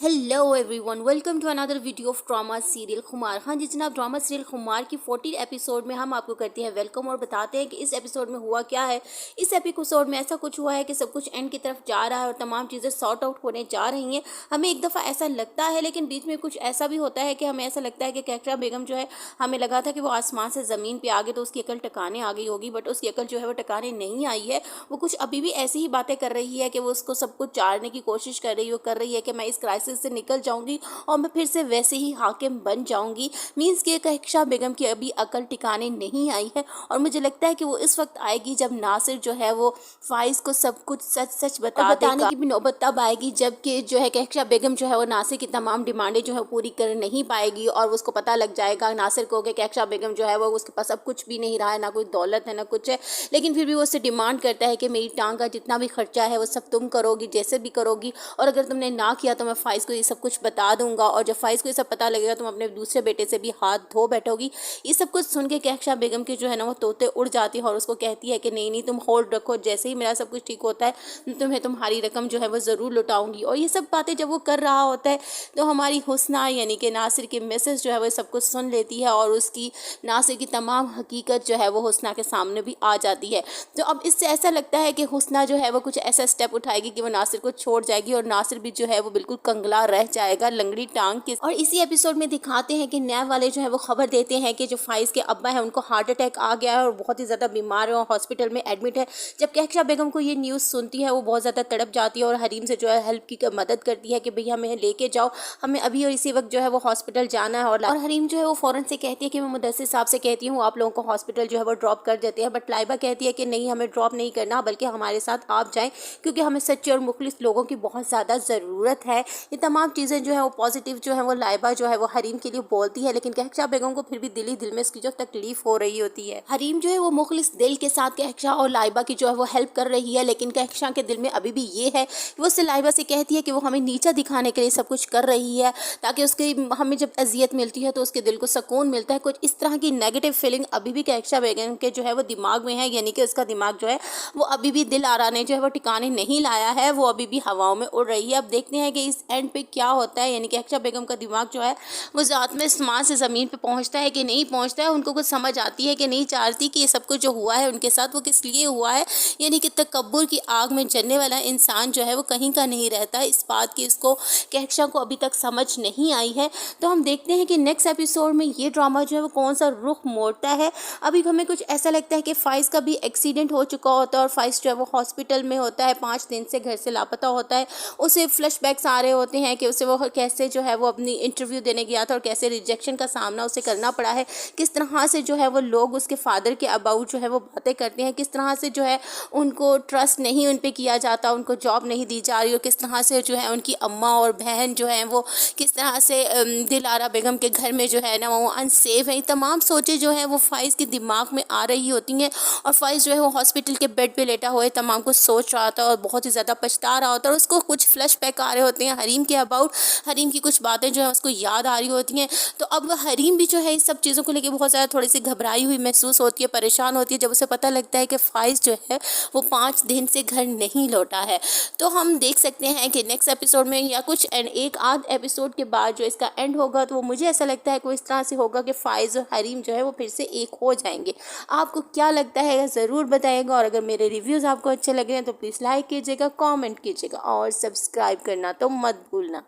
Hello everyone, welcome to another video of drama serial Khumar. हाँ जी जनाब, drama serial खुमार की 14 एपिसोड में हम आपको करते हैं वेलकम और बताते हैं कि इस एपिसोड में हुआ क्या है। इस एपिसोड में ऐसा कुछ हुआ है कि सब कुछ एंड की तरफ जा रहा है और तमाम चीज़ें सॉर्ट आउट होने जा रही हैं। हमें एक दफ़ा ऐसा लगता है, लेकिन बीच में कुछ ऐसा भी होता है कि हमें ऐसा लगता है कि कैकरा बेगम जो है, हमें लगा था कि वो आसमान से ज़मीन पर आ गए तो उसकी अकल टकाने आ गई होगी, बट उसकी अकल जो है वो टकाने नहीं आई है। वो कुछ अभी भी ऐसी ही बातें कर रही है कि वो उसको सब कुछ चारने की कोशिश कर रही है कि मैं इस क्राइसिस से निकल जाऊँगी और मैं फिर से वैसे ही हाकिम बन जाऊंगी। मीन्स कि कक्षा बेगम की अभी अकल ठिकाने नहीं आई है और मुझे लगता है कि वो इस वक्त आएगी जब नासिर जो है वो फाइज को सब कुछ सच सच बताने की भी नौबत तब आएगी जबकि जो है कक्षा बेगम जो है वो नासिर की तमाम डिमांडें जो है पूरी कर नहीं पाएगी और उसको पता लग जाएगा नासिर को कि कक्षा बेगम जो है वो उसके पास अब कुछ भी नहीं रहा है, ना कोई दौलत है ना कुछ है। लेकिन फिर भी वो उससे डिमांड करता है कि मेरी टांग का जितना भी खर्चा है वो सब तुम करोगी, जैसे भी करोगी, और अगर तुमने ना किया तो मैं फाइज को ये सब कुछ बता दूंगा और जब फाइज को ये सब पता लगेगा तुम अपने दूसरे बेटे से भी हाथ धो बैठोगी। ये सब कुछ सुन के कक्षा बेगम की जो है ना वो तोते उड़ जाती है और उसको कहती है कि नहीं नहीं तुम होल्ड रखो, जैसे ही मेरा सब कुछ ठीक होता है तुम्हें तुम्हारी रकम जो है वो ज़रूर लौटाऊंगी। और ये सब बातें जब वो कर रहा होता है तो हमारी हुस्ना यानी कि नासिर की मिसेस जो है वो सब कुछ सुन लेती है और उसकी नासिर की तमाम हकीकत जो है वो हुस्ना के सामने भी आ जाती है। तो अब इससे ऐसा लगता है कि हुस्ना जो है वो कुछ ऐसा स्टेप उठाएगी कि वो नासिर को छोड़ जाएगी और नासिर भी जो है वो बिल्कुल कंगला रह जाएगा लंगड़ी टांग के। और इसी एपिसोड में दिखाते हैं कि नैब वाले जो है वो खबर देते हैं कि जो फाइज के अब्बा है उनको हार्ट अटैक आ गया है और बहुत ही ज़्यादा बीमार है और हॉस्पिटल में एडमिट है। जब कक्षा बेगम को ये न्यूज़ सुनती है वो बहुत ज़्यादा तड़प जाती है और हरीम से जो है हेल्प की मदद करती है कि भैया हमें लेके जाओ, हमें अभी और इसी वक्त जो है वो हॉस्पिटल जाना है। और हरीम जो है वो फ़ौरन से कहती है कि मैं मुदस्सिर साहब से कहती हूँ आप लोगों को हॉस्पिटल जो है वो ड्रॉप कर देते हैं, बट लाइबा कहती है कि नहीं हमें ड्रॉप नहीं करना बल्कि हमारे साथ आप जाएँ क्योंकि हमें सच्चे और मुखलिस लोगों की बहुत ज़्यादा ज़रूरत है। ये तमाम चीज़ें जो है वो पॉजिटिव जो है वो लाइबा जो है वो हरीम के लिए बोलती है, लेकिन कक्षा बेगम को फिर भी दिल ही दिल में इसकी जो तकलीफ हो रही होती है। हरीम जो है वो मुखलिस दिल के साथ कक्षा और लाइबा की जो है वो हेल्प कर रही है, लेकिन कक्षा के दिल में अभी भी ये है वो उससे लाइबा से कहती है कि वो हमें नीचा दिखाने के लिए सब कुछ कर रही है ताकि उसकी हमें जब अजियत मिलती है तो उसके दिल को सुकून मिलता है। कुछ इस तरह की नेगेटिव फीलिंग अभी भी कक्षा बेगम के जो है वो दिमाग में है, यानी कि उसका दिमाग जो है वो अभी भी दिल आरा ने जो है वो ठिकाने नहीं लाया है, वो अभी भी हवाओं में उड़ रही है। अब देखते हैं कि इस एंड पे क्या होता है, यानी कि कक्षा बेगम का दिमाग जो है वो ज़ात में आसमान से ज़मीन पे पहुंचता है कि नहीं पहुंचता है। उनको कुछ समझ आती है कि नहीं चाहती कि ये सब कुछ जो हुआ है उनके साथ वो किस लिए हुआ है, यानी कि तकब्बुर की आग में जलने वाला इंसान जो है वो कहीं का नहीं रहता। इस बात की इसको कक्षा को अभी तक समझ नहीं आई है। तो हम देखते हैं कि नेक्स्ट एपिसोड में ये ड्रामा जो है वो कौन सा रुख मोड़ता है। अभी हमें कुछ ऐसा लगता है कि फाइज का भी एक्सीडेंट हो चुका होता है और फाइज जो है वो हॉस्पिटल में होता है, 5 दिन से घर से लापता होता है। उसे फ्लैशबैक्स आ रहे होते हैं कि उसे वो कैसे जो है वो अपनी इंटरव्यू देने गया था और कैसे रिजेक्शन का सामना उसे करना पड़ा है, किस तरह से जो है वो लोग उसके फादर के अबाउट जो है वो बातें करते हैं, किस तरह से जो है उनको ट्रस्ट नहीं उन पे किया जाता, उनको जॉब नहीं दी जा रही और किस तरह से जो है उनकी अम्मा और बहन जो है वो किस तरह से दिलारा बेगम के घर में जो है ना वो अनसेफ है। तमाम सोचें जो है वो फाइज के दिमाग में आ रही होती हैं और फाइज जो है वो हॉस्पिटल के बेड पे लेटा हुआ तमाम कुछ सोच रहा था और बहुत ही ज़्यादा पछता रहा होता है और उसको कुछ फ्लैशबैक आ रहे होते हैं हरीम के अबाउट। हरीम की कुछ बातें जो है उसको याद आ रही होती हैं। तो अब हरीम भी जो है इस सब चीज़ों को लेकर बहुत ज़्यादा थोड़ी सी घबराई हुई महसूस होती है, परेशान होती है जब उसे पता लगता है कि फाइज जो है वो 5 दिन से घर नहीं लौटा है। तो हम देख सकते हैं कि नेक्स्ट एपिसोड में या कुछ एक आध एपिसोड के बाद जो इसका एंड होगा तो वो मुझे ऐसा लगता है कि इस तरह से होगा कि फाइज और हरीम जो है वो फिर से एक हो जाएंगे। आपको क्या लगता है ज़रूर बताइएगा और अगर मेरे रिव्यूज़ आपको अच्छे लगे हैं तो प्लीज़ लाइक कीजिएगा, कमेंट कीजिएगा और सब्सक्राइब करना तो मत भूलना।